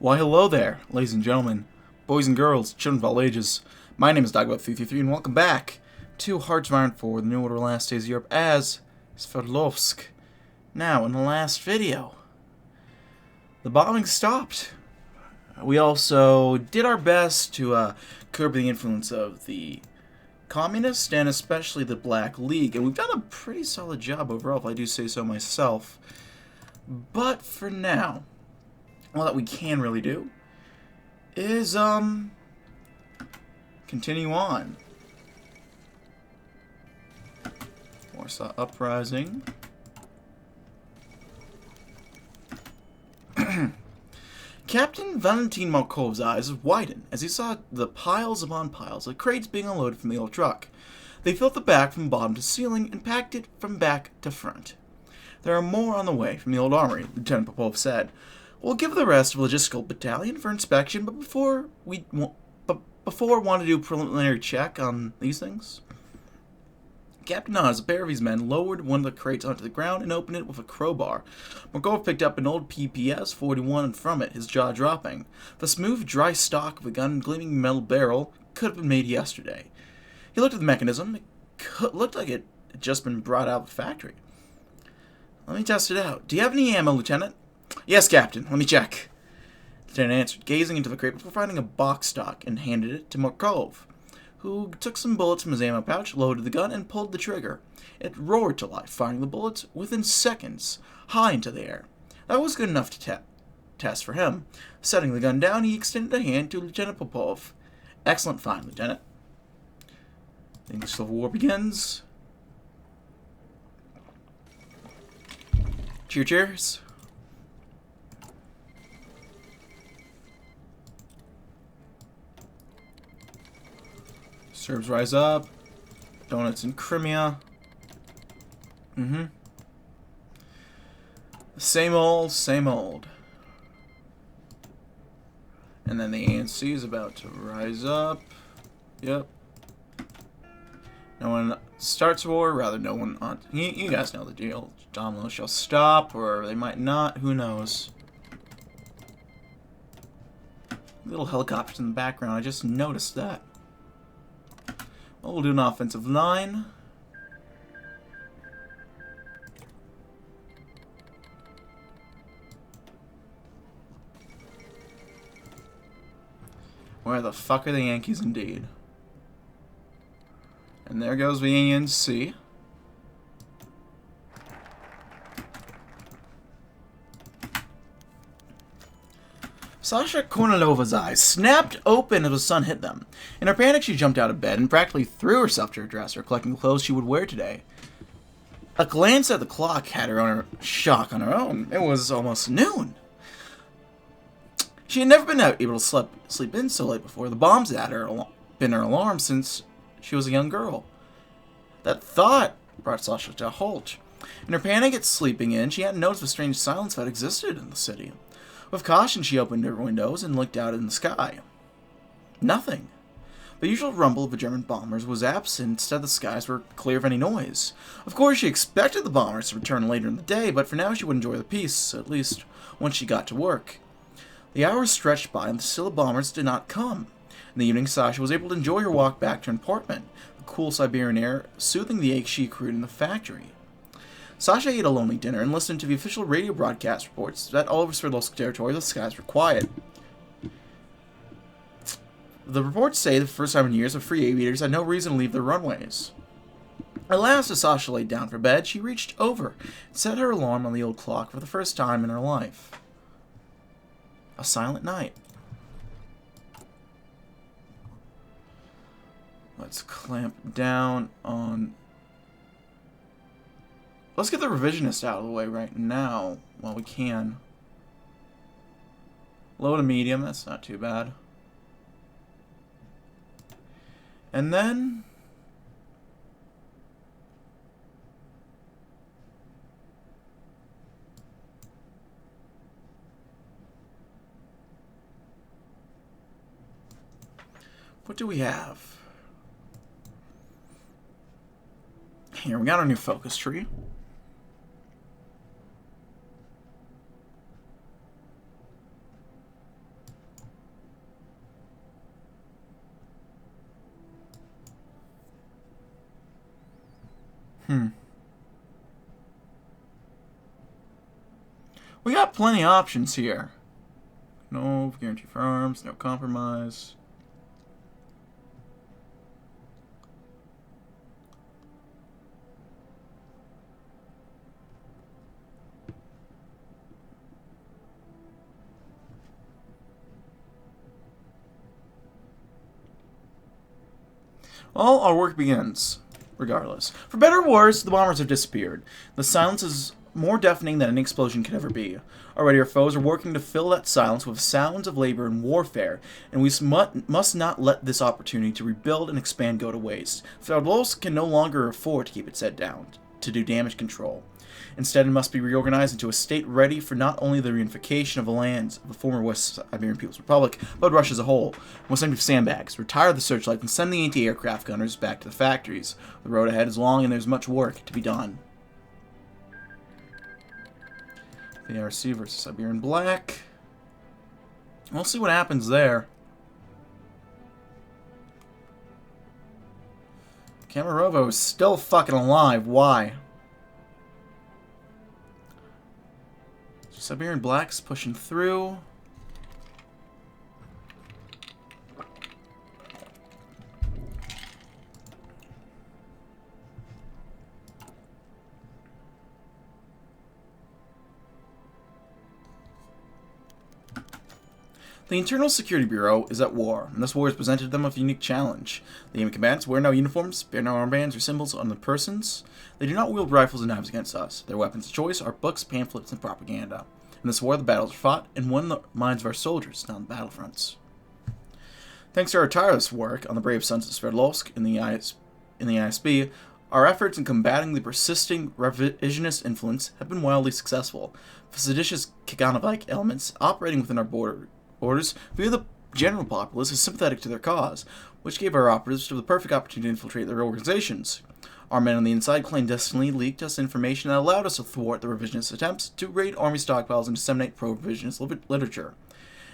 Why hello there, ladies and gentlemen, boys and girls, children of all ages. My name is DB333 and welcome back to Hearts of Iron 4, the New Order Last Days of Europe as Sverdlovsk. Now, in the last video, the bombing stopped. We also did our best to curb the influence of the Communists and especially the Black League, and we've done a pretty solid job overall, if I do say so myself. But for now, all that we can really do is continue on. Warsaw Uprising. Captain Valentin Markov's eyes widened as he saw the piles upon piles of crates being unloaded from the old truck. They filled the back from bottom to ceiling and packed it from back to front. There are more on the way from the old armory, Lieutenant Popov said. We'll give the rest of the logistical battalion for inspection, but before want to do a preliminary check on these things. Captain Oz, a pair of his men, lowered one of the crates onto the ground and opened it with a crowbar. Markov picked up an old PPS-41 and from it, his jaw dropping. The smooth, dry stock of a gun and gleaming metal barrel could have been made yesterday. He looked at the mechanism. It looked like it had just been brought out of the factory. Let me test it out. Do you have any ammo, Lieutenant? Yes, Captain. Let me check. The Lieutenant answered, gazing into the crate before finding a box stock and handed it to Markov, who took some bullets from his ammo pouch, loaded the gun, and pulled the trigger. It roared to life, firing the bullets within seconds, high into the air. That was good enough to test for him. Setting the gun down, he extended a hand to Lieutenant Popov. Excellent find, Lieutenant. The English Civil War begins. Cheers. Serbs rise up. Donuts in Crimea. Same old, same old. And then the ANC is about to rise up. Yep. No one starts war, rather no one on. You guys know the deal. Domino shall stop, or they might not. Who knows? Little helicopters in the background. I just noticed that. Well, we'll do an offensive line. Where the fuck are the Yankees, indeed? And there goes the ANC. Sasha Kornilova's eyes snapped open as the sun hit them. In her panic, she jumped out of bed and practically threw herself to her dresser, collecting the clothes she would wear today. A glance at the clock had her on her shock on her own. It was almost noon. She had never been able to sleep in so late before. The bombs had been her alarm since she was a young girl. That thought brought Sasha to a halt. In her panic at sleeping in, she hadn't noticed the strange silence that existed in the city. With caution, she opened her windows and looked out in the sky. Nothing. The usual rumble of the German bombers was absent. Instead, the skies were clear of any noise. Of course, she expected the bombers to return later in the day, but for now she would enjoy the peace, at least once she got to work. The hours stretched by, and still the bombers did not come. In the evening, Sasha was able to enjoy her walk back to her apartment, the cool Siberian air soothing the ache she accrued in the factory. Sasha ate a lonely dinner and listened to the official radio broadcast reports that all over Sverdlovsk territory the skies were quiet. The reports say that for the first time in years, the free aviators had no reason to leave their runways. At last, as Sasha lay down for bed, she reached over and set her alarm on the old clock for the first time in her life. A silent night. Let's clamp down on... Let's get the revisionist out of the way right now while we can. Low to medium, that's not too bad. And then... what do we have? Here, we got our new focus tree. We got plenty of options here. No guarantee for arms, no compromise. Well, our work begins, regardless. For better or worse, the bombers have disappeared. The silence is more deafening than any explosion could ever be. Already our foes are working to fill that silence with sounds of labor and warfare, and we must not let this opportunity to rebuild and expand go to waste. Sverdlovsk can no longer afford to keep its head down, to do damage control. Instead, it must be reorganized into a state ready for not only the reunification of the lands of the former West Siberian People's Republic, but Russia as a whole. We must empty sandbags, retire the searchlight, and send the anti-aircraft gunners back to the factories. The road ahead is long, and there's much work to be done. The ARC versus Siberian Black. We'll see what happens there. Kamarovo is still fucking alive. Why? Siberian Black's pushing through. The Internal Security Bureau is at war, and this war has presented them with a unique challenge. The enemy combatants wear no uniforms, bear no armbands or symbols on their persons. They do not wield rifles and knives against us. Their weapons of choice are books, pamphlets, and propaganda. In this war, the battles are fought and won the minds of our soldiers down the battlefronts. Thanks to our tireless work on the brave sons of Sverdlovsk in the ISB, our efforts in combating the persisting revisionist influence have been wildly successful. The seditious Kaganovite elements operating within our borders view the general populace as sympathetic to their cause, which gave our operatives the perfect opportunity to infiltrate their organizations. Our men on the inside clandestinely leaked us information that allowed us to thwart the revisionist attempts to raid army stockpiles and disseminate pro-revisionist literature.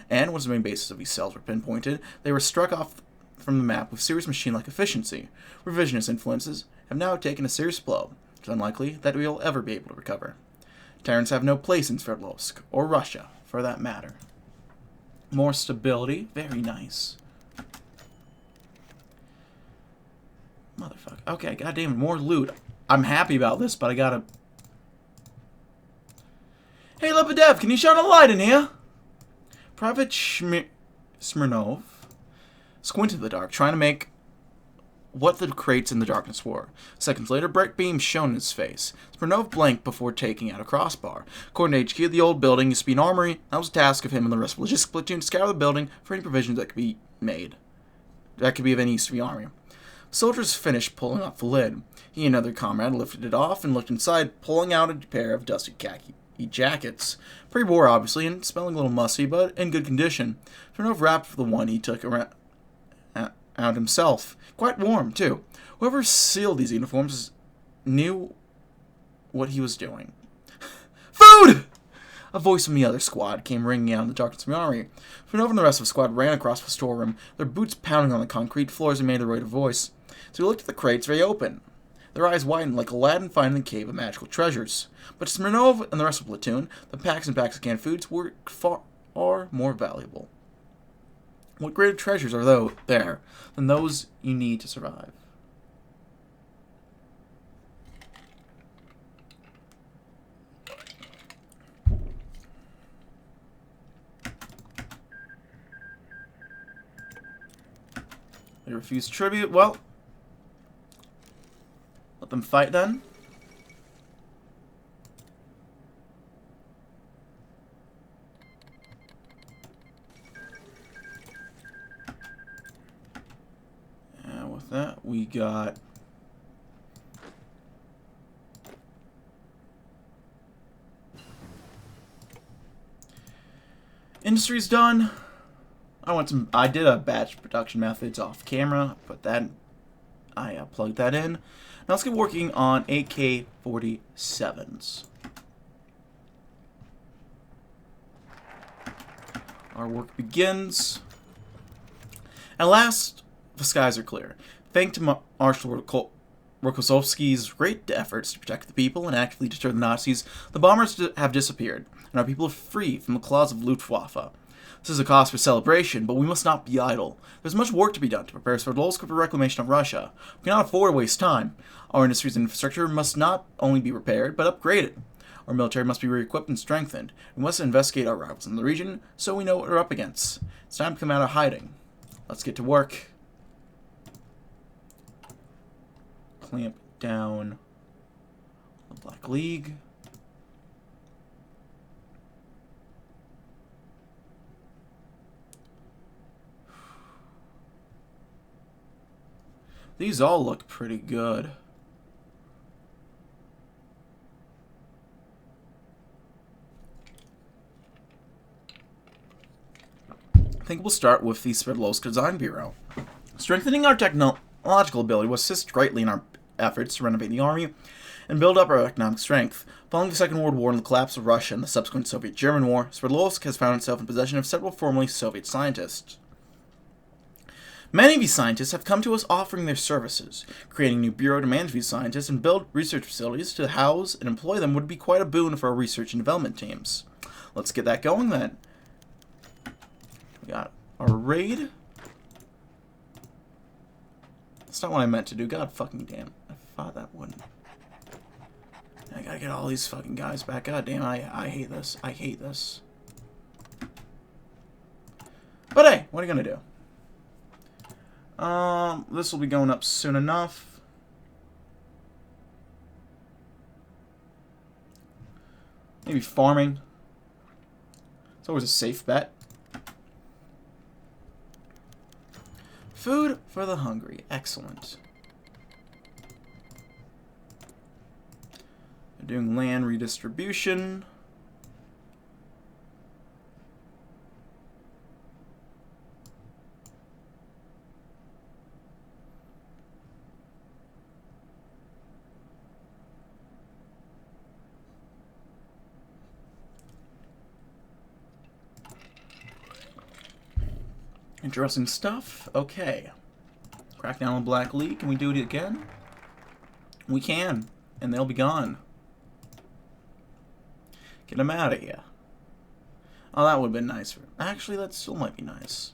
And once the main bases of these cells were pinpointed, they were struck off from the map with serious machine-like efficiency. Revisionist influences have now taken a serious blow. It's unlikely that we will ever be able to recover. Tyrants have no place in Sverdlovsk, or Russia, for that matter. More stability, very nice. Motherfucker. Okay, goddamn, more loot. I'm happy about this, but I gotta... Hey, Lebedev, can you shine a light in here? Private Smirnov squinted in the dark, trying to make what the crates in the darkness were. Seconds later, bright beams shone in his face. Smirnov blinked before taking out a crossbar. According to HQ, the old building used to be an armory. That was a task of him and the rest of the logistics platoon to scour the building for any provisions that could be made. That could be of any use to the army. Soldiers finished pulling off the lid. He and another comrade lifted it off and looked inside, pulling out a pair of dusty khaki jackets. Pre-war, obviously, and smelling a little musty, but in good condition. Smirnov wrapped for the one he took out himself. Quite warm, too. Whoever sealed these uniforms knew what he was doing. Food! A voice from the other squad came ringing out in the darkness of the armory. Smirnov and the rest of the squad ran across the storeroom, their boots pounding on the concrete floors and made their way to voice. So he looked at the crates very open. Their eyes widened like Aladdin finding the cave of magical treasures. But to Smirnov and the rest of the platoon, the packs and packs of canned foods were far more valuable. What greater treasures are there than those you need to survive? They refuse tribute. Well, let them fight then. And with that, we got industry's done. I did a batch production methods off camera, I plugged that in. Now let's get working on AK-47s. Our work begins. At last, the skies are clear. Thanks to Marshal Rokossovsky's great efforts to protect the people and actively deter the Nazis, the bombers have disappeared, and our people are free from the claws of Luftwaffe. This is a cause for celebration, but we must not be idle. There's much work to be done to prepare Sverdlovsk for the reclamation of Russia. We cannot afford to waste time. Our industries and infrastructure must not only be repaired, but upgraded. Our military must be re-equipped and strengthened. We must investigate our rivals in the region so we know what we're up against. It's time to come out of hiding. Let's get to work. Clamp down the Black League. These all look pretty good. I think we'll start with the Sverdlovsk Design Bureau. Strengthening our technological ability will assist greatly in our efforts to renovate the army and build up our economic strength. Following the Second World War and the collapse of Russia and the subsequent Soviet-German War, Sverdlovsk has found itself in possession of several formerly Soviet scientists. Many of these scientists have come to us offering their services. Creating a new bureau to manage these scientists and build research facilities to house and employ them would be quite a boon for our research and development teams. Let's get that going then. We got our raid. That's not what I meant to do. God fucking damn. I thought that wouldn't. I gotta get all these fucking guys back. God damn, I hate this. I hate this. But hey, what are you gonna do? This will be going up soon enough. Maybe farming. It's always a safe bet. Food for the hungry. Excellent. They're doing land redistribution. Interesting stuff. Okay. Crack down on Black League. Can we do it again? We can. And they'll be gone. Get them out of here. Oh, that would have been nice. Actually, that still might be nice.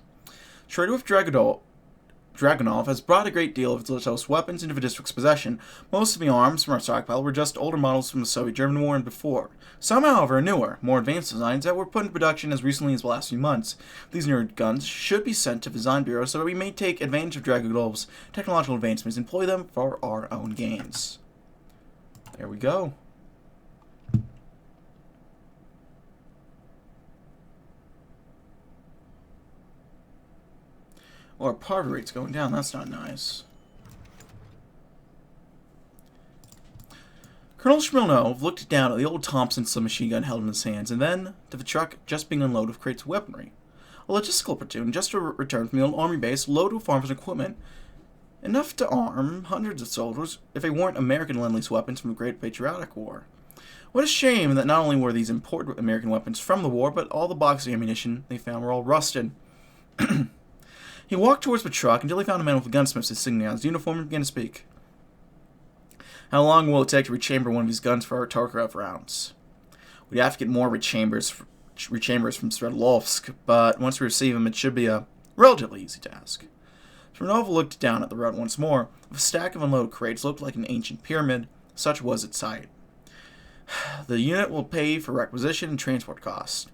Trader with Dragunov has brought a great deal of its latest weapons into the district's possession. Most of the arms from our stockpile were just older models from the Soviet-German War and before. Some, however, are newer, more advanced designs that were put into production as recently as the last few months. These newer guns should be sent to the Design Bureau so that we may take advantage of Dragunov's technological advancements and employ them for our own gains. There we go. Well, our poverty rate's going down. That's not nice. Colonel Shmilnov looked down at the old Thompson submachine gun held in his hands, and then to the truck just being unloaded with crates of weaponry. A logistical platoon just returned from the old army base loaded with arms and equipment, enough to arm hundreds of soldiers if they weren't American Lend-Lease weapons from the Great Patriotic War. What a shame that not only were these imported American weapons from the war, but all the boxes of ammunition they found were all rusted. He walked towards the truck until he found a man with a gunsmith's insignia on his uniform and began to speak. How long will it take to rechamber one of these guns for our Tokarev rounds? We'd have to get more rechambers from Sverdlovsk, but once we receive them, it should be a relatively easy task. Smirnov looked down at the road once more. A stack of unloaded crates looked like an ancient pyramid. Such was its height. The unit will pay for requisition and transport costs.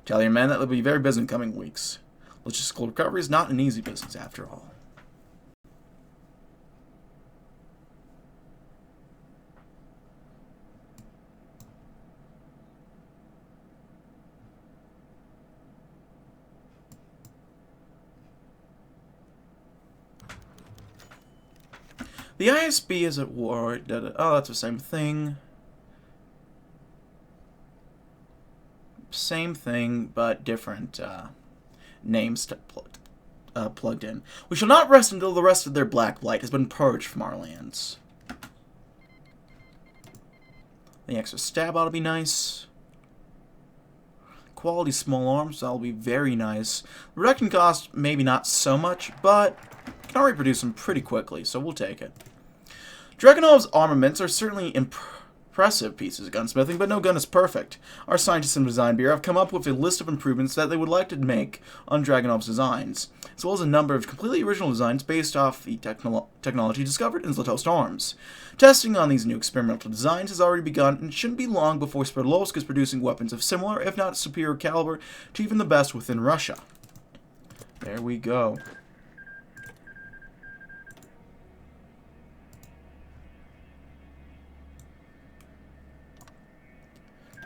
Tell your men that they'll be very busy in coming weeks. Logistical recovery is not an easy business, after all. The ISB is at war. Oh, that's the same thing. Same thing, but different names plugged in. We shall not rest until the rest of their black blight has been purged from our lands. The extra stab ought to be nice. Quality small arms, that'll be very nice. Reduction cost, maybe not so much, but can already produce them pretty quickly, so we'll take it. Dragunov's armaments are certainly impressive pieces of gunsmithing, but no gun is perfect. Our scientists in the design bureau have come up with a list of improvements that they would like to make on Dragunov's designs, as well as a number of completely original designs based off the technology discovered in Zlatoust arms. Testing on these new experimental designs has already begun, and it shouldn't be long before Sverdlovsk is producing weapons of similar, if not superior caliber, to even the best within Russia. There we go.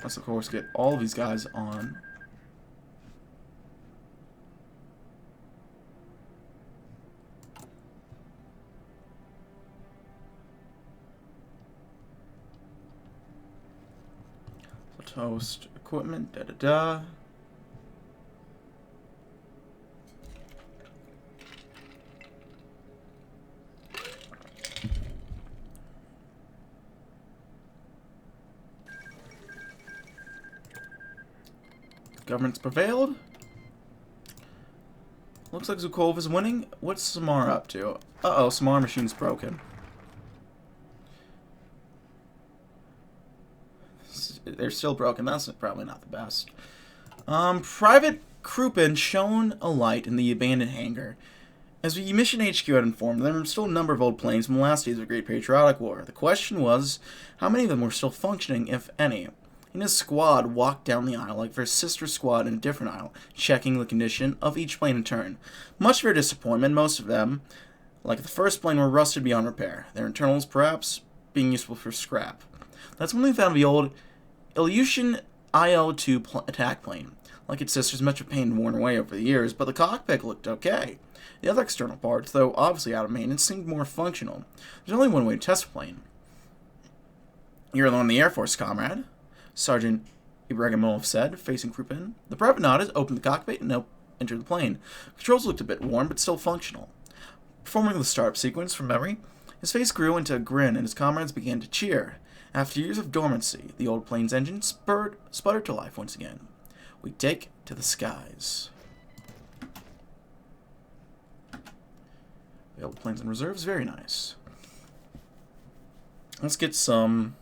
Let's, of course, get all of these guys on. So toast equipment, da-da-da. Government's prevailed. Looks like Zhukov is winning. What's Samar up to? Uh-oh, Samar machine's broken. They're still broken. That's probably not the best. Private Krupin shone a light in the abandoned hangar. As the mission HQ had informed, there were still a number of old planes from the last days of the Great Patriotic War. The question was, how many of them were still functioning, if any? And his squad walked down the aisle like their sister squad in a different aisle, checking the condition of each plane in turn. Much to their disappointment, most of them, like the first plane, were rusted beyond repair, their internals perhaps being useful for scrap. That's when they found the old Ilyushin IL-2 attack plane. Like its sisters, much of pain worn away over the years, but the cockpit looked okay. The other external parts, though obviously out of maintenance, seemed more functional. There's only one way to test a plane. You're alone in the Air Force, comrade, Sergeant Ibrahimov said, facing Krupin. The private nodded, opened the cockpit, and entered the plane. Controls looked a bit worn, but still functional. Performing the startup sequence from memory, his face grew into a grin, and his comrades began to cheer. After years of dormancy, the old plane's engine sputtered to life once again. We take to the skies. The old planes in reserve is very nice. Let's get some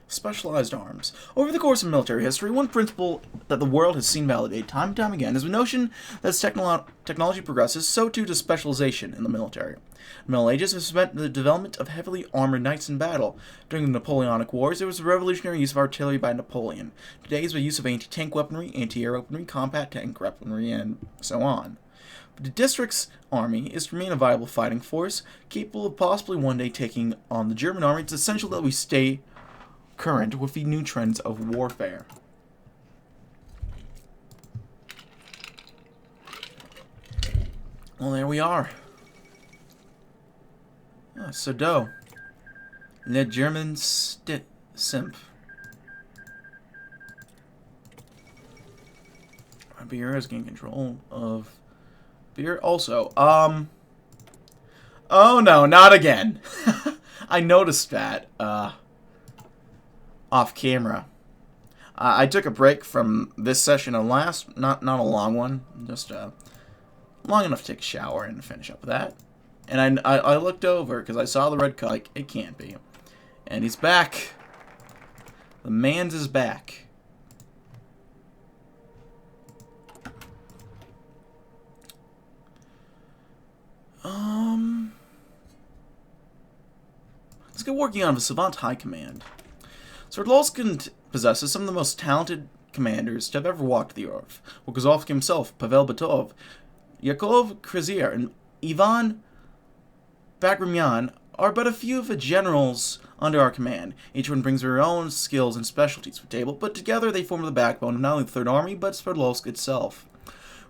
specialized arms. Over the course of military history, one principle that the world has seen validated time and time again is the notion that as technology progresses, so too does specialization in the military. The Middle Ages have spent the development of heavily armored knights in battle. During the Napoleonic Wars, there was a revolutionary use of artillery by Napoleon. Today is the use of anti-tank weaponry, anti-air weaponry, combat tank weaponry, and so on. But the district's army is to remain a viable fighting force, capable of possibly one day taking on the German army. It's essential that we stay current with the new trends of warfare. Well, there we are. Sado. Le German simp. Beer has gained control of beer. Also, oh no, not again. I noticed that, off camera. I took a break from this session and last, not a long one, just long enough to take a shower and finish up with that. And I looked over because I saw the red cut. Like, it can't be. And he's back. The man's is back. Let's get working on the Savant High Command. Sverdlovsk possesses some of the most talented commanders to have ever walked the earth. Rokozovsky himself, Pavel Batov, Yakov Krazier, and Ivan Bagramyan are but a few of the generals under our command. Each one brings their own skills and specialties to the table, but together they form the backbone of not only the Third Army, but Sverdlovsk itself.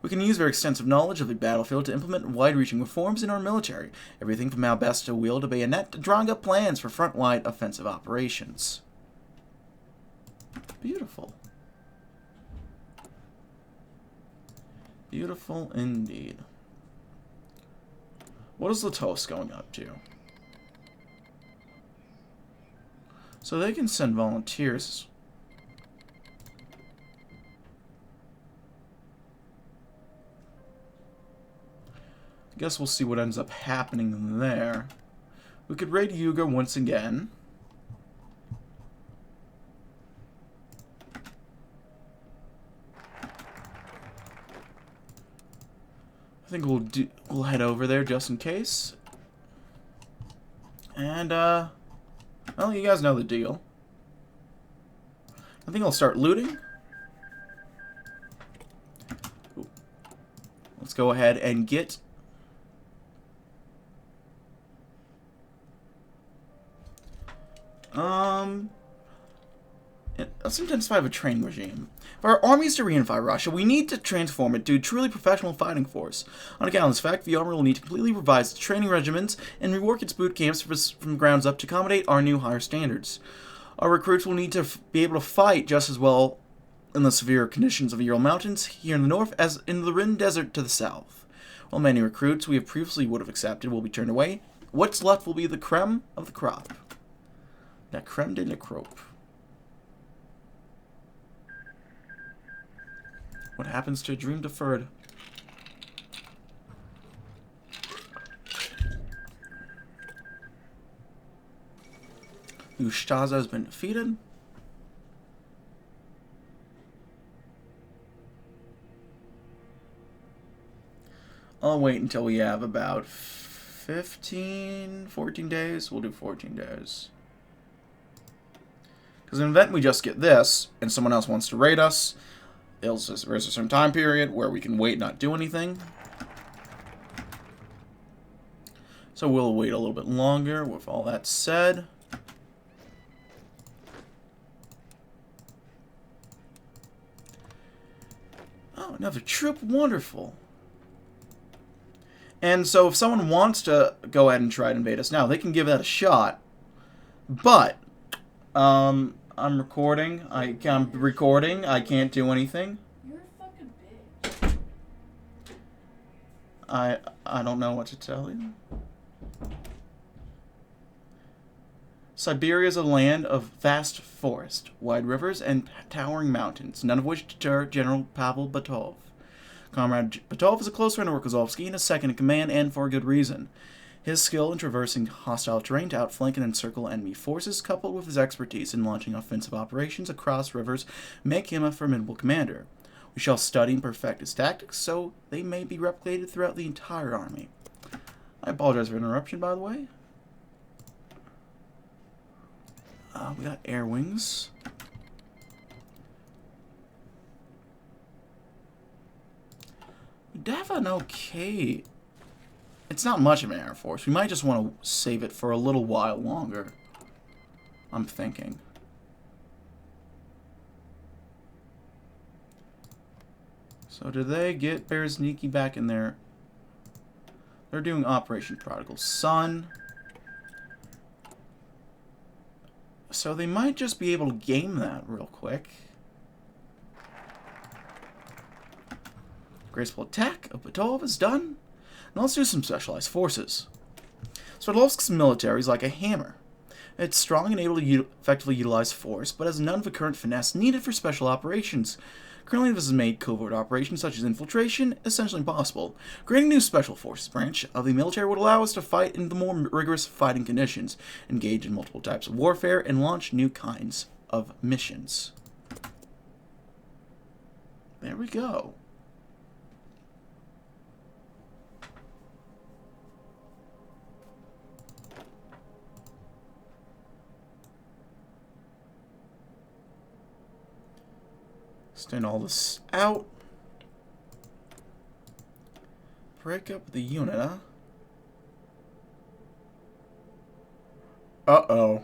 We can use their extensive knowledge of the battlefield to implement wide-reaching reforms in our military, everything from how best to wield a bayonet to drawing up plans for front-line offensive operations. Beautiful. Beautiful indeed. What is Zlatoust going up to? So they can send volunteers. Guess we'll see what ends up happening there. We could raid Yuga once again. I think we'll head over there just in case. And well, you guys know the deal. I think I'll start looting. Ooh. Let's go ahead and get let's intensify a training regime. For our armies to reunify Russia, we need to transform it to a truly professional fighting force. On account of this fact, the army will need to completely revise its training regiments and rework its boot camps from the grounds up to accommodate our new higher standards. Our recruits will need to be able to fight just as well in the severe conditions of the Ural Mountains here in the north as in the Rin Desert to the south. While many recruits we have previously would have accepted will be turned away, what's left will be the creme of the crop. La creme de la crop. What happens to a dream deferred? Ustaza has been defeated. I'll wait until we have about 14 days. We'll do 14 days. Because in the event we just get this, and someone else wants to raid us, there's a certain time period where we can wait and not do anything. So we'll wait a little bit longer with all that said. Oh, another troop. Wonderful. And so if someone wants to go ahead and try to invade us now, they can give that a shot. But, I'm recording. I'm recording. I can't do anything. You're a fucking bitch. I don't know what to tell you. Siberia is a land of vast forest, wide rivers, and towering mountains, none of which deter General Pavel Batov. Comrade Batov is a close friend of Rokozovsky and is second in command, and for a good reason. His skill in traversing hostile terrain to outflank and encircle enemy forces, coupled with his expertise in launching offensive operations across rivers, make him a formidable commander. We shall study and perfect his tactics, so they may be replicated throughout the entire army. I apologize for interruption, by the way. We got air wings. We have an okay... It's not much of an air force. We might just want to save it for a little while longer. I'm thinking. So did they get Berezhniki back in there? They're doing Operation Prodigal Son. So they might just be able to game that real quick. Graceful attack of Batov is done. Now let's do some specialized forces. Sverdlovsk's military is like a hammer. It's strong and able to effectively utilize force, but has none of the current finesse needed for special operations. Currently, this has made covert operations such as infiltration essentially impossible. Creating a new special forces branch of the military would allow us to fight in the more rigorous fighting conditions, engage in multiple types of warfare, and launch new kinds of missions. There we go. Extend all this out. Break up the unit, huh? Uh-oh.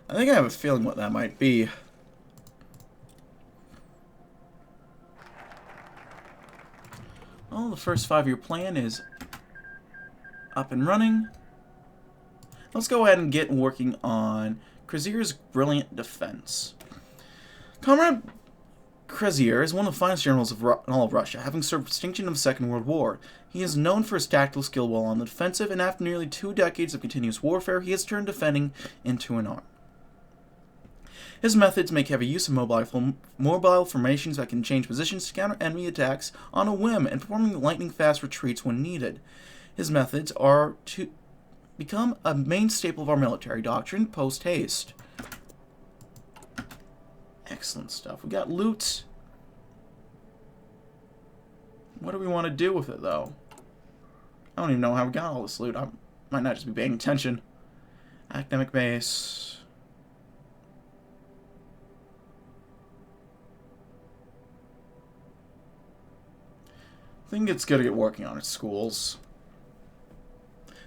I think I have a feeling what that might be. Well, the first 5-year plan is up and running. Let's go ahead and get working on Krazier's brilliant defense. Comrade Krazier is one of the finest generals in all of Russia, having served distinction in the Second World War. He is known for his tactical skill while on the defensive, and after nearly 2 decades of continuous warfare, he has turned defending into an art. His methods make heavy use of mobile formations that can change positions to counter enemy attacks on a whim and performing lightning-fast retreats when needed. His methods are to become a main staple of our military doctrine post-haste. Excellent stuff. We got loot. What do we want to do with it, though? I don't even know how we got all this loot. I might not just be paying attention. Academic base. I think it's good to get working on its schools.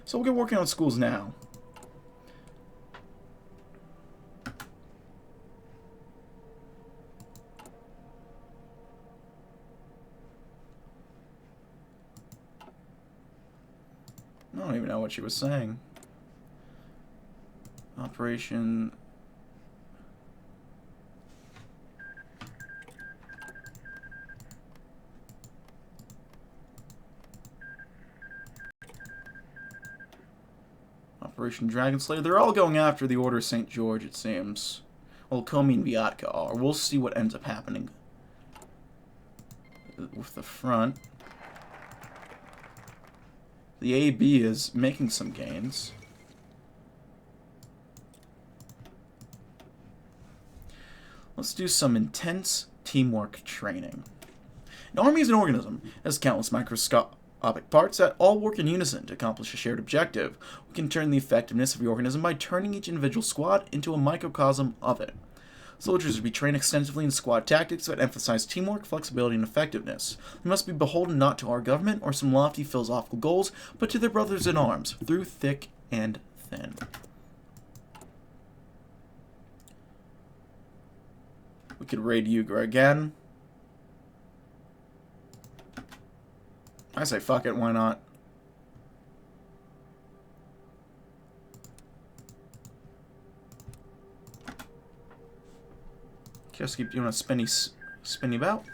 So we'll get working on schools now. I don't even know what she was saying. Operation... Operation Dragon Slayer. They're all going after the Order of St. George, it seems. Well, Komi and Vyatka are. We'll see what ends up happening with the front. The AB is making some gains. Let's do some intense teamwork training. An army is an organism. It has countless microscopic parts that all work in unison to accomplish a shared objective. We can turn the effectiveness of the organism by turning each individual squad into a microcosm of it. Soldiers will be trained extensively in squad tactics that emphasize teamwork, flexibility, and effectiveness. They must be beholden not to our government or some lofty philosophical goals, but to their brothers in arms, through thick and thin. We could raid Yugra again. I say fuck it, why not? Just keep doing a spinny bout.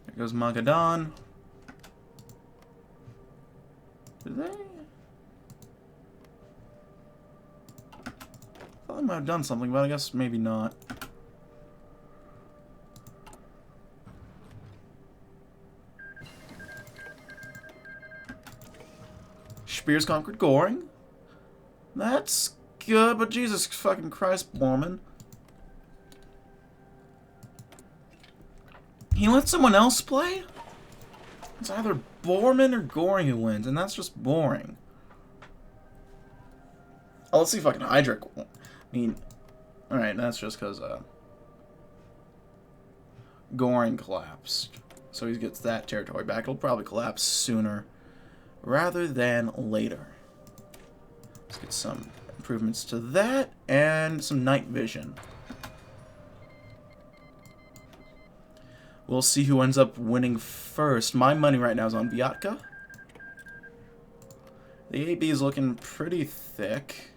There goes Magadan. Did they? I thought they might have done something, but I guess maybe not. Spears conquered Goring. That's good, but Jesus fucking Christ, Borman. He let someone else play? It's either Borman or Goring who wins, and that's just boring. Oh, let's see if I can Hydric. I mean, alright, that's just because Goring collapsed. So he gets that territory back. It'll probably collapse sooner rather than later. Let's get some improvements to that and some night vision. We'll see who ends up winning first. My money right now is on Vyatka. The AB is looking pretty thick.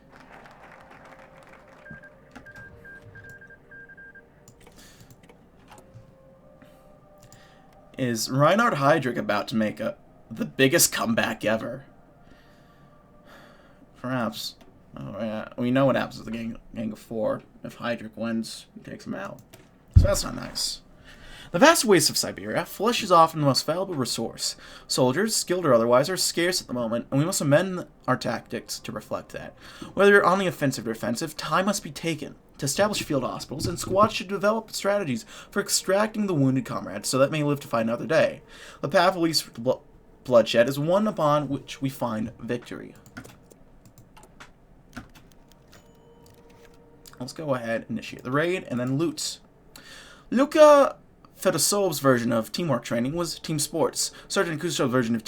Is Reinhard Heydrich about to make the biggest comeback ever? Perhaps. Oh, yeah. We know what happens with the gang of 4. If Heydrich wins, he takes him out. So that's not nice. The vast wastes of Siberia, flesh is often the most valuable resource. Soldiers, skilled or otherwise, are scarce at the moment, and we must amend our tactics to reflect that. Whether you're on the offensive or defensive, time must be taken to establish field hospitals, and squads should develop strategies for extracting the wounded comrades so that may live to fight another day. The path of least bloodshed is one upon which we find victory. Let's go ahead and initiate the raid, and then loot. Luka Fedosov's version of teamwork training was team sports. Sergeant Kustov's version of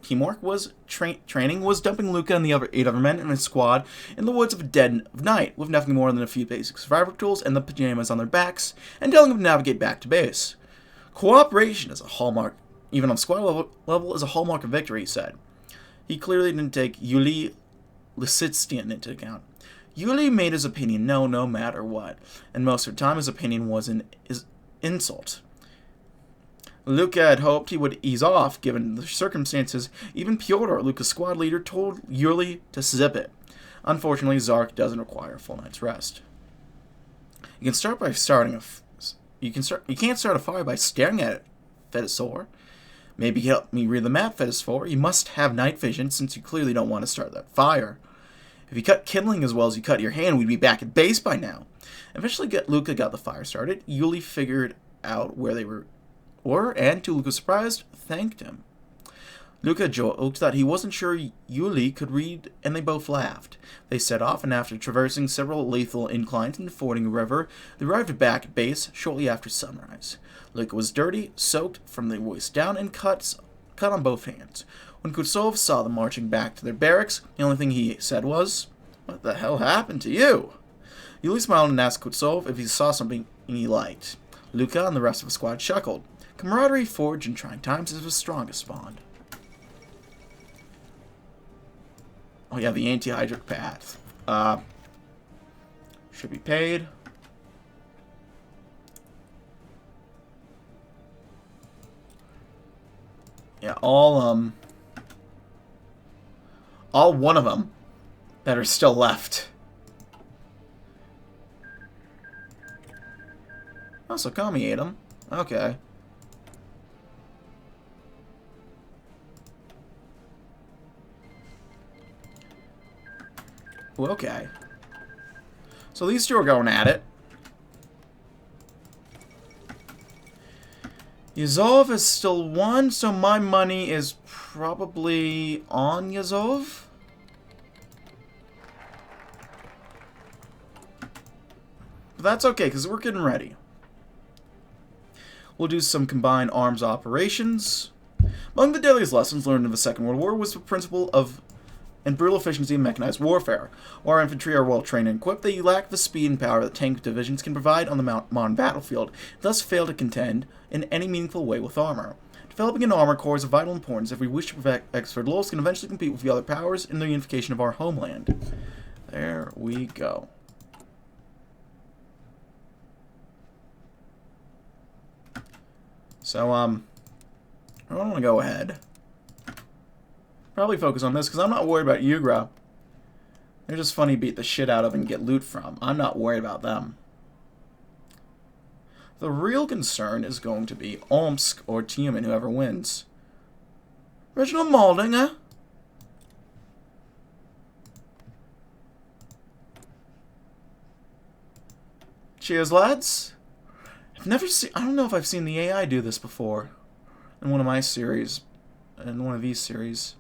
teamwork was training was dumping Luka and the other 8 other men in his squad in the woods of dead of night with nothing more than a few basic survival tools and the pajamas on their backs, and telling them to navigate back to base. Cooperation is a hallmark, even on squad level, is a hallmark of victory, he said. He clearly didn't take Yuli Lisitstian into account. Yuli made his opinion known no matter what, and most of the time his opinion was an insult. Luka had hoped he would ease off, given the circumstances. Even Pyotr, Luka's squad leader, told Yuli to zip it. Unfortunately, Zark doesn't require a full night's rest. You can start by starting you can't start a fire by staring at it, Fedosaur. Maybe help me read the map, Fedosaur. You must have night vision, since you clearly don't want to start that fire. If you cut kindling as well as you cut your hand, we'd be back at base by now. Eventually, Luca got the fire started. Yuli figured out where they were, and to Luca's surprise, thanked him. Luca joked that he wasn't sure Yuli could read, and they both laughed. They set off, and after traversing several lethal inclines and fording a river, they arrived back at base shortly after sunrise. Luca was dirty, soaked from the waist down, and cut on both hands. When Kutsov saw them marching back to their barracks, the only thing he said was, "What the hell happened to you?" Yuli smiled and asked Kutsov if he saw something he liked. Luca and the rest of the squad chuckled. Camaraderie forged in trying times is the strongest bond. Oh yeah, the anti-hydric path. Should be paid. Yeah, all one of them that are still left. Oh, so Kami ate them. Okay. Ooh, okay. So these two are going at it. Yazov is still one, so my money is probably on Yazov. But that's okay, because we're getting ready. We'll do some combined arms operations. Among the deadliest lessons learned in the Second World War was the principle of and brutal efficiency in mechanized warfare. While our infantry are well trained and equipped, they lack the speed and power that tank divisions can provide on the modern battlefield, and thus fail to contend in any meaningful way with armor. Developing an armor corps is of vital importance if we wish to protect Sverdlovsk and eventually compete with the other powers in the unification of our homeland. There we go. So, I want to go ahead. Probably focus on this, because I'm not worried about Yugra. They're just funny to beat the shit out of and get loot from. I'm not worried about them. The real concern is going to be Omsk or Tiumen, whoever wins. Reginald Malding, huh? Cheers, lads. I've never seen... I don't know if I've seen the AI do this before. In one of my series. In one of these series.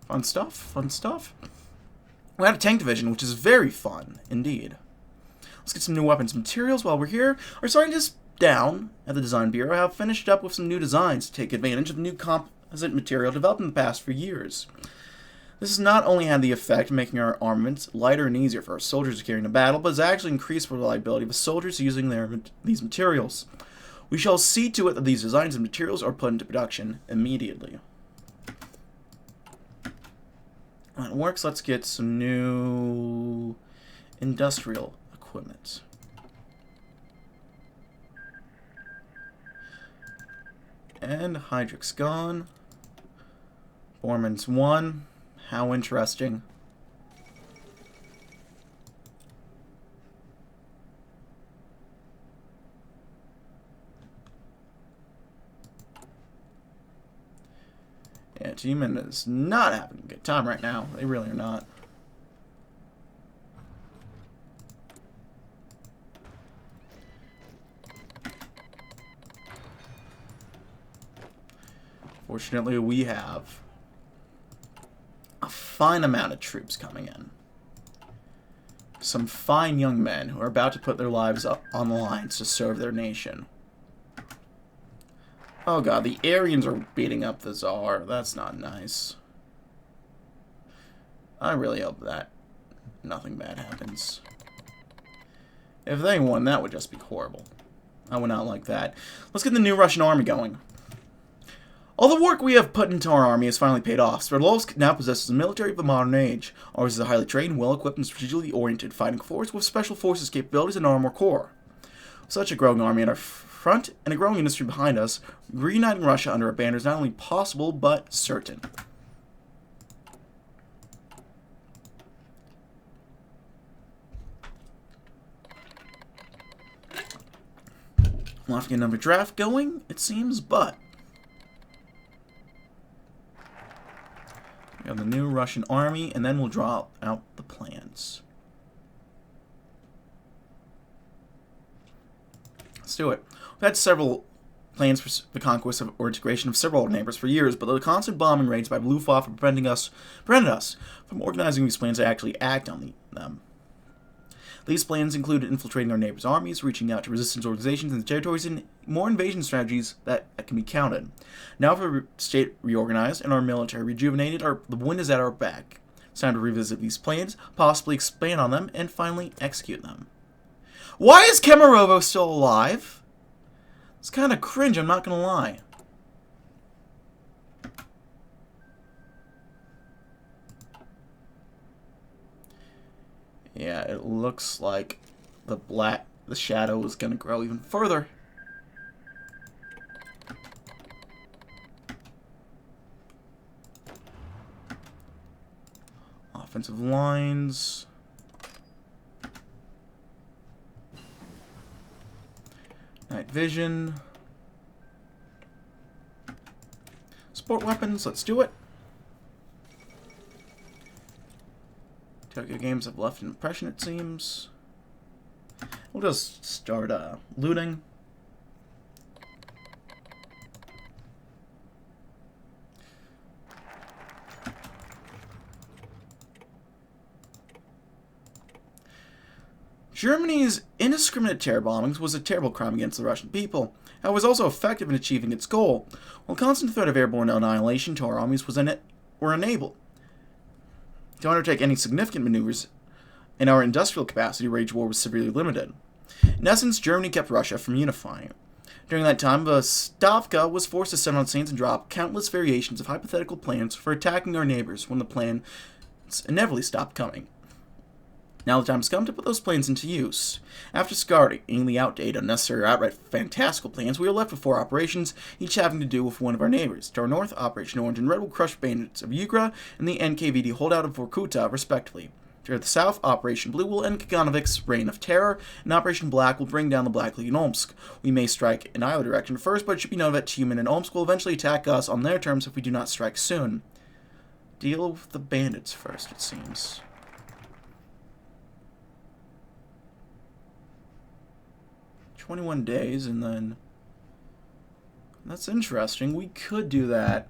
Fun stuff, fun stuff. We had a tank division, which is very fun, indeed. Let's get some new weapons materials while we're here. Our scientists down at the Design Bureau have finished up with some new designs to take advantage of the new composite material developed in the past for years. This has not only had the effect of making our armaments lighter and easier for our soldiers to carry into battle, but has actually increased the reliability of the soldiers using these materials. We shall see to it that these designs and materials are put into production immediately. That works. Let's get some new industrial equipment. And Hydric's gone. Borman's 1. How interesting. Yeah, G-Man is not having a good time right now. They really are not. Fortunately, we have a fine amount of troops coming in. some fine young men who are about to put their lives up on the lines to serve their nation. Oh god, the Aryans are beating up the Tsar. That's not nice. I really hope that nothing bad happens. If they won, that would just be horrible. I would not like that. Let's get the new Russian army going. All the work we have put into our army has finally paid off. Sverdlovsk now possesses a military of the modern age. Ours is a highly trained, well-equipped, and strategically oriented fighting force with special forces capabilities and armor corps. With such a growing army at our front and a growing industry behind us, reuniting Russia under a banner is not only possible, but certain. We'll have to get another draft going, it seems, but we have the new Russian army, and then we'll draw out the plans. Let's do it. We've had several plans for the conquest or integration of several neighbors for years, but the constant bombing raids by Luftwaffe have prevented us from organizing these plans to actually act on them. These plans included infiltrating our neighbors' armies, reaching out to resistance organizations in the territories, and more invasion strategies that can be counted. Now if our state reorganized and our military rejuvenated, the wind is at our back. It's time to revisit these plans, possibly expand on them, and finally execute them. Why is Kemerovo still alive? It's kind of cringe, I'm not going to lie. Yeah, it looks like the shadow is going to grow even further. Offensive lines. Night vision. Sport weapons, let's do it. Tokyo games have left an impression, it seems. We'll just start looting. Germany's indiscriminate terror bombings was a terrible crime against the Russian people. It was also effective in achieving its goal. While constant threat of airborne annihilation to our armies were unable to undertake any significant maneuvers, and our industrial capacity to wage war was severely limited. In essence, Germany kept Russia from unifying. During that time, the Stavka was forced to set on scenes and drop countless variations of hypothetical plans for attacking our neighbors when the plans inevitably stopped coming. Now the time has come to put those plans into use. After discarding the outdated, unnecessary, or outright fantastical plans, we are left with 4 operations, each having to do with one of our neighbors. To our north, Operation Orange and Red will crush bandits of Ugra and the NKVD holdout of Vorkuta, respectively. To the south, Operation Blue will end Kaganovic's reign of terror, and Operation Black will bring down the Black League in Omsk. We may strike in either direction first, but it should be known that Tumen and Omsk will eventually attack us on their terms if we do not strike soon. Deal with the bandits first, it seems. "21 days, and then..." That's interesting. We could do that.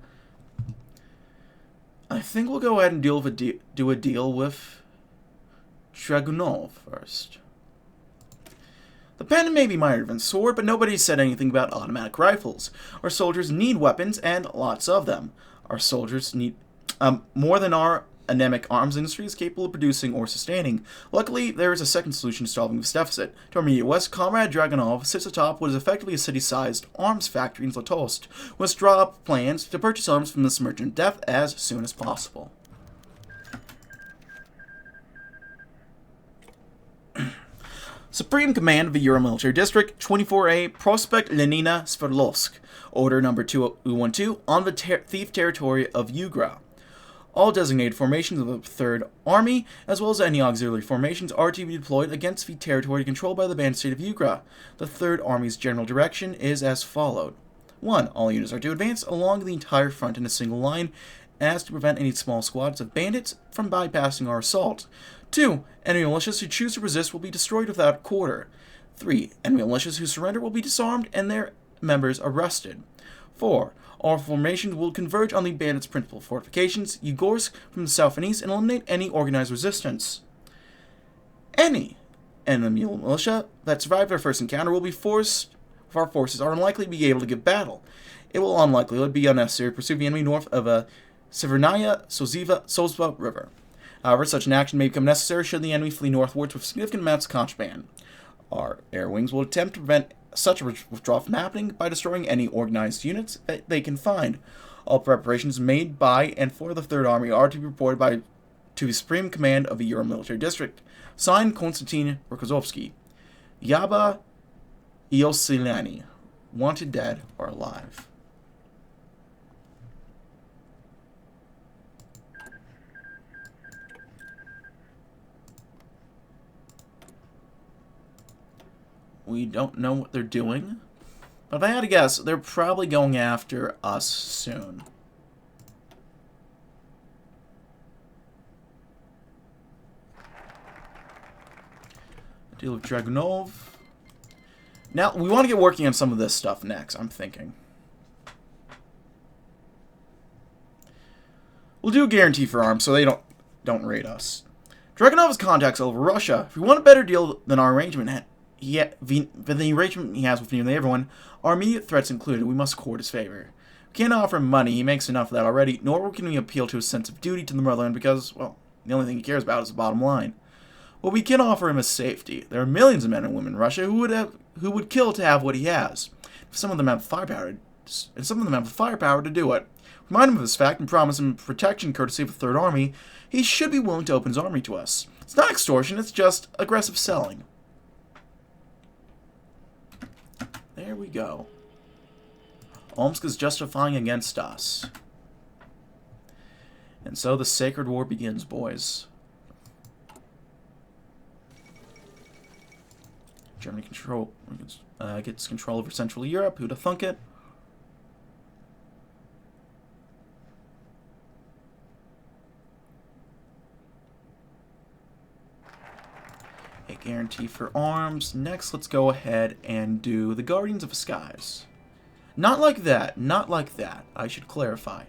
I think we'll go ahead and do a deal with Dragunov first. The pen may be mightier than sword, but nobody said anything about automatic rifles. Our soldiers need weapons, and lots of them. Our soldiers need more than our anemic arms industry is capable of producing or sustaining. Luckily, there is a second solution to solving this deficit. To our immediate west, Comrade Dragunov sits atop what is effectively a city-sized arms factory in Zlatoust. We must draw up plans to purchase arms from this merchant of death as soon as possible. Supreme Command of the Euro Military District, 24A, Prospect Lenina, Sverdlovsk. Order number 212 on the thief territory of Ugra. All designated formations of the 3rd Army, as well as any auxiliary formations, are to be deployed against the territory controlled by the banned state of Ugra. The 3rd Army's general direction is as followed. 1. All units are to advance along the entire front in a single line, as to prevent any small squads of bandits from bypassing our assault. 2. Enemy militias who choose to resist will be destroyed without quarter. 3. Enemy militias who surrender will be disarmed and their members arrested. 4. All formations will converge on the bandits' principal fortifications, Ugorsk from the south and east, and eliminate any organized resistance. Any enemy militia that survived our first encounter will be forced, if our forces are unlikely to be able to give battle. It will unlikely be unnecessary to pursue the enemy north of a Severnaya Sozva River. However, such an action may become necessary should the enemy flee northwards with significant amounts of contraband. Our air wings will attempt to prevent such a withdrawal from happening by destroying any organized units that they can find. All preparations made by and for the Third Army are to be reported to the Supreme Command of the Euro Military District. Signed, Konstantin Rokozovsky. Yaba Iosilani. Wanted dead or alive. We don't know what they're doing. But if I had to guess, they're probably going after us soon. Deal with Dragunov. Now, we want to get working on some of this stuff next, I'm thinking. We'll do a guarantee for arms so they don't raid us. Dragunov's contacts all over Russia. If we want a better deal than our arrangement the arrangement he has with nearly everyone, our immediate threats included, we must court his favor. We can't offer him money, he makes enough of that already, nor can we appeal to his sense of duty to the motherland because, well, the only thing he cares about is the bottom line. What we can offer him is safety. There are millions of men and women in Russia who would kill to have what he has. Some of them have the firepower to do it. Remind him of this fact and promise him protection courtesy of the Third Army. He should be willing to open his army to us. It's not extortion, it's just aggressive selling. There we go. Omsk is justifying against us. And so the Sacred War begins, boys. Germany gets control over Central Europe. Who'd have thunk it? A guarantee for arms. Next, let's go ahead and do the Guardians of the Skies. Not like that. Not like that. I should clarify.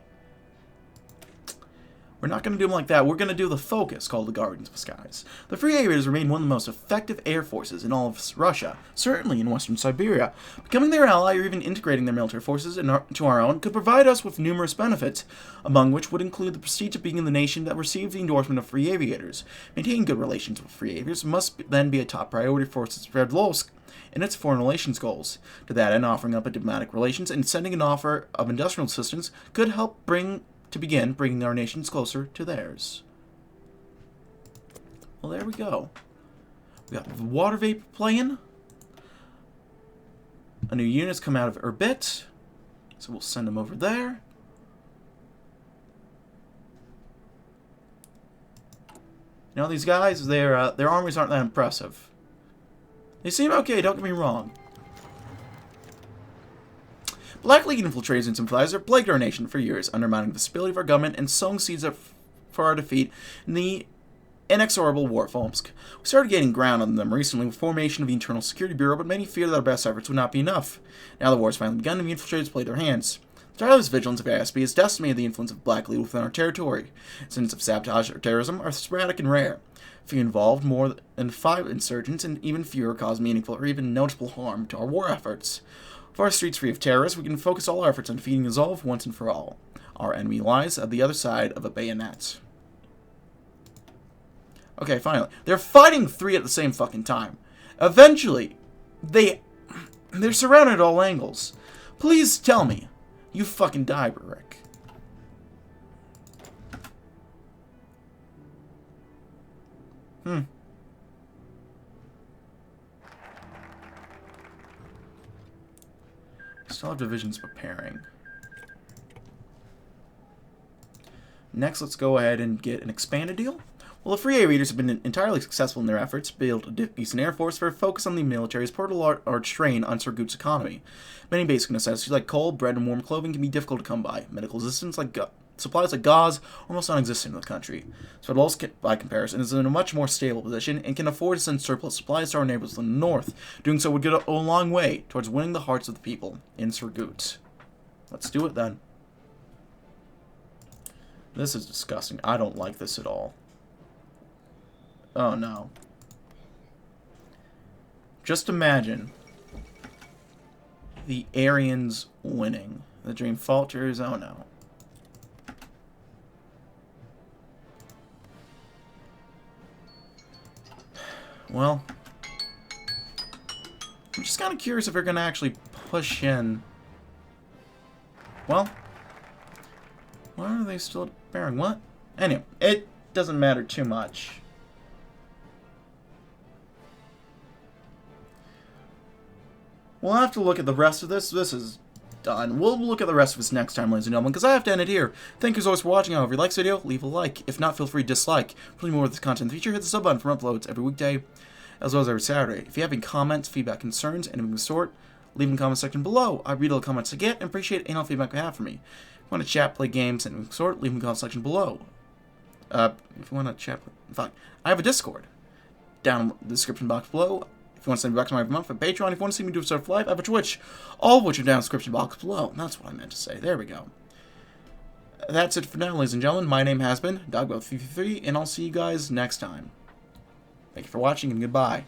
We're not going to do them like that. We're going to do the focus called the Guardians of the Skies. The Free Aviators remain one of the most effective air forces in all of Russia, certainly in western Siberia. Becoming their ally or even integrating their military forces into our own could provide us with numerous benefits, among which would include the prestige of being the nation that receives the endorsement of Free Aviators. Maintaining good relations with Free Aviators must then be a top priority for Sverdlovsk in its foreign relations goals. To that end, offering up a diplomatic relations and sending an offer of industrial assistance could help begin bringing our nations closer to theirs. Well, there we go. We got the water vapor playing. A new unit's come out of Urbit, so we'll send them over there. You know, these guys, their armies aren't that impressive. They seem okay, don't get me wrong. Black League infiltrators and sympathizers have plagued our nation for years, undermining the stability of our government and sowing seeds for our defeat in the inexorable war of Omsk. We started gaining ground on them recently with formation of the Internal Security Bureau, but many feared that our best efforts would not be enough. Now the war has finally begun, and the infiltrators play their hands. The tireless vigilance of ASB has decimated the influence of Black League within our territory. Incidents of sabotage or terrorism are sporadic and rare. Few involved more than 5 insurgents, and even fewer cause meaningful or even noticeable harm to our war efforts. With our streets free of terrorists, we can focus all our efforts on defeating Azov once and for all. Our enemy lies at the other side of a bayonet. Okay, finally. They're fighting 3 at the same fucking time. Eventually, they're surrounded at all angles. Please tell me you fucking die, Rick. Still have divisions preparing. Next, let's go ahead and get an expanded deal. Well, the Free Aviators have been entirely successful in their efforts to build a decent air force for a focus on the military has put a large strain on Surgut's economy. Many basic necessities like coal, bread, and warm clothing can be difficult to come by. Medical assistance like supplies like gauze are almost non-existent in the country. Sverdlovsk, by comparison, is in a much more stable position and can afford to send surplus supplies to our neighbors in the north. Doing so would go a long way towards winning the hearts of the people in Surgut. Let's do it then. This is disgusting. I don't like this at all. Oh no. Just imagine the Aryans winning. The dream falters. Oh no. Well, I'm just kind of curious if they're going to actually push in. Well, why are they still bearing? What? Anyway, it doesn't matter too much. We'll have to look at the rest of this. This is done. We'll look at the rest of this next time, ladies and gentlemen, because I have to end it here. Thank you as always for watching. However, if you like this video, leave a like. If not, feel free to dislike. For more of this content in the future, hit the sub button for uploads every weekday, as well as every Saturday. If you have any comments, feedback, concerns, anything of the sort, leave in the comment section below. I read all the comments I get and appreciate any feedback you have for me. If you want to chat, play games, anything of the sort, leave in the comment section below. If you want to chat, in fact, I have a Discord down in the description box below. If you want to send me back to my month for Patreon, if you want to see me do stuff live, I have a Twitch, all of which are down in the description box below. That's what I meant to say. There we go. That's it for now, ladies and gentlemen. My name has been DB333, and I'll see you guys next time. Thank you for watching, and goodbye.